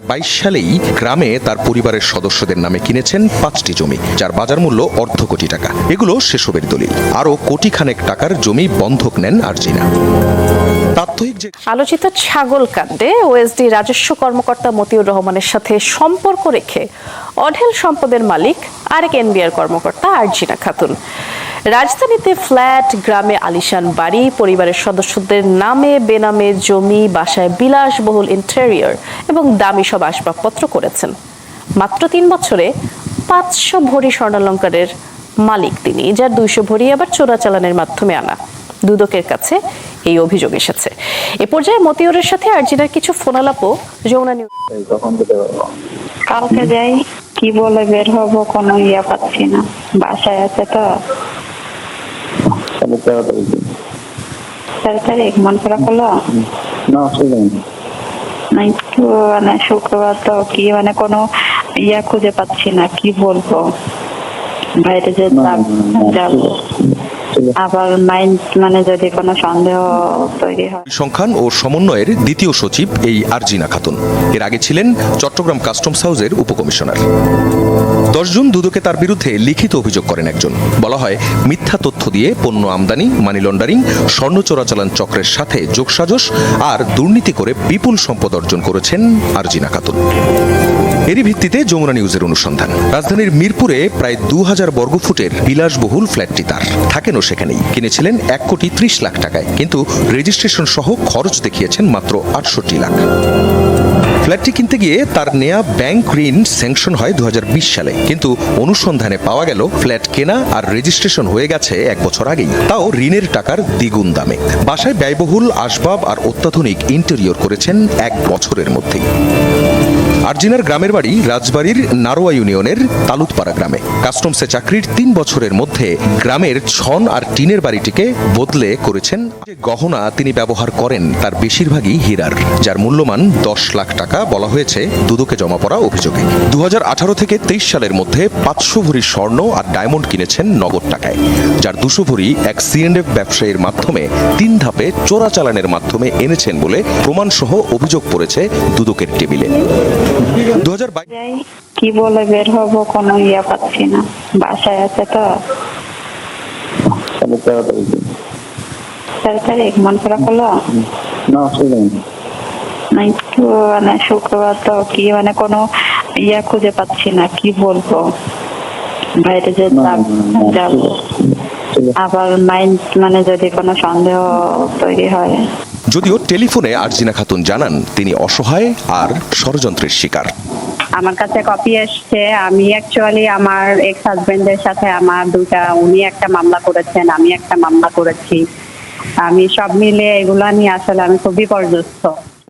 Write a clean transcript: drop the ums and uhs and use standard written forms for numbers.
2022 সালেই গ্রামে তার পরিবারের সদস্যদের নামে কিনেছেন 5টি জমি, যার বাজার মূল্য অর্ধ কোটি টাকা। এগুলো সেসবের দলিল। আরও কোটিখানেক টাকার জমি বন্ধক নেন আরজিনা। আলোচিত ছাগল কাণ্ডে ওএসডি রাজস্ব কর্মকর্তা মতিউর রহমানের সাথে সম্পর্ক রেখে অঢেল সম্পদের মালিক আরেক এনবিআর কর্মকর্তা আরজিনা খাতুন। রাজধানীতে ফ্ল্যাট, গ্রামে আলিশান বাড়ি, পরিবারের সদস্যদের নামে বেনামে জমি, বাসায় বিলাসবহুল ইন্টেরিয়র এবং দামি সব আসবাবপত্র করেছেন। মাত্র 3 বছরে 500 ভরি স্বর্ণালংকারের মালিক তিনি, যার 200 ভরি আবার চোরাচালানের মাধ্যমে আনা। দুদকের কাছে এই অভিযোগ এসেছে। এ পর্যায়ে মতিউরের সাথে আরজিনার কিছু ফোনালাপও যমুনা নিউজ। কালকে যাই, কি বলে বের হবো কোনো পাচ্ছি না, বাসায় আছে তো। 4 তারিখ মন খারাপ হলো না একটু, মানে শুক্রবার তো কি, মানে কোনো খুঁজে পাচ্ছি না, কি বলবো। বাইরে যে যাবো আবার মাইন্ড, মানে যদি কোনো সন্দেহ তৈরি হয়। সংখ্যান ও সমন্বয়ের দ্বিতীয় সচিব এই আরজিনা খাতুন। এর আগে ছিলেন চট্টগ্রাম কাস্টমস হাউসের উপকমিশনার। 10 জুন দুদকে তার বিরুদ্ধে লিখিত অভিযোগ করেন একজন। বলা হয়, মিথ্যা তথ্য দিয়ে পণ্য আমদানি, মানি লন্ডারিং, স্বর্ণ চোরাচালান চক্রের সাথে যোগসাজশ আর দুর্নীতি করে বিপুল সম্পদ অর্জন করেছেন আরজিনা খাতুন। এরই ভিত্তিতে যমুনা নিউজের অনুসন্ধান। রাজধানীর মিরপুরে প্রায় 2000 বর্গফুটের বিলাসবহুল ফ্ল্যাটটি তার। থাকেনও সেখানেই। কিনেছিলেন 1,30 লাখ টাকায়, কিন্তু রেজিস্ট্রেশন সহ খরচ দেখিয়েছেন মাত্র 68 লাখ। ফ্ল্যাটটি কিনতে গিয়ে তার নেয়া ব্যাংক ঋণ স্যাংশন হয় 2020 সালে, কিন্তু অনুসন্ধানে পাওয়া গেল ফ্ল্যাট কেনা আর রেজিস্ট্রেশন হয়ে গেছে 1 বছর আগেই, তাও ঋণের টাকার দ্বিগুণ দামে। বাসায় ব্যয়বহুল আসবাব আর অত্যাধুনিক ইন্টেরিয়র করেছেন 1 বছরের মধ্যেই। আরজিনার গ্রামের বাড়ি রাজবাড়ীর নারোয়া ইউনিয়নের তালুতপাড়া গ্রামে। কাস্টমসে চাকরির 3 বছরের মধ্যে গ্রামের ছন আর টিনের বাড়িটিকে বদলে করেছেন। যে গহনা তিনি ব্যবহার করেন তার বেশিরভাগই হীরার, যার মূল্যমান 10 লাখ টাকা বলা হয়েছে দুদকে জমা পড়া অভিযোগে। 2018 থেকে 23 সালের মধ্যে 500 ভরি স্বর্ণ আর ডায়মন্ড কিনেছেন নগদ টাকায়, যার 200 ভরি এক সিএনএফ ব্যবসায়ীর মাধ্যমে 3 ধাপে চোরাচালানের মাধ্যমে এনেছেন বলে প্রমাণসহ অভিযোগ পড়েছে দুদকের টেবিলে। 2022 কি বলে বের হবো কোনো পাচ্ছি না, বাসায় আছে তো। 4 তারিখ মন খারাপ হলো না একটু, মানে শুক্রবার তো কি, মানে কোনো খুঁজে পাচ্ছি না, কি বলবো। বাইরে যে যাবো আবার মাইন্ড, মানে যদি কোনো সন্দেহ তৈরি হয়। যদিও টেলিফোনে আরজিনা খাতুন জানান তিনি অসহায় আর ষড়যন্ত্রের শিকার। আমার কাছে কপি এসছে, আমি অ্যাকচুয়ালি আমার এক্স হাজবেন্ডের সাথে আমার উনি একটা মামলা করেছেন, আমি একটা মামলা করেছি। আমি সব মিলে এগুলা নিয়ে আসলে আমি খুবই পর্যস্ত।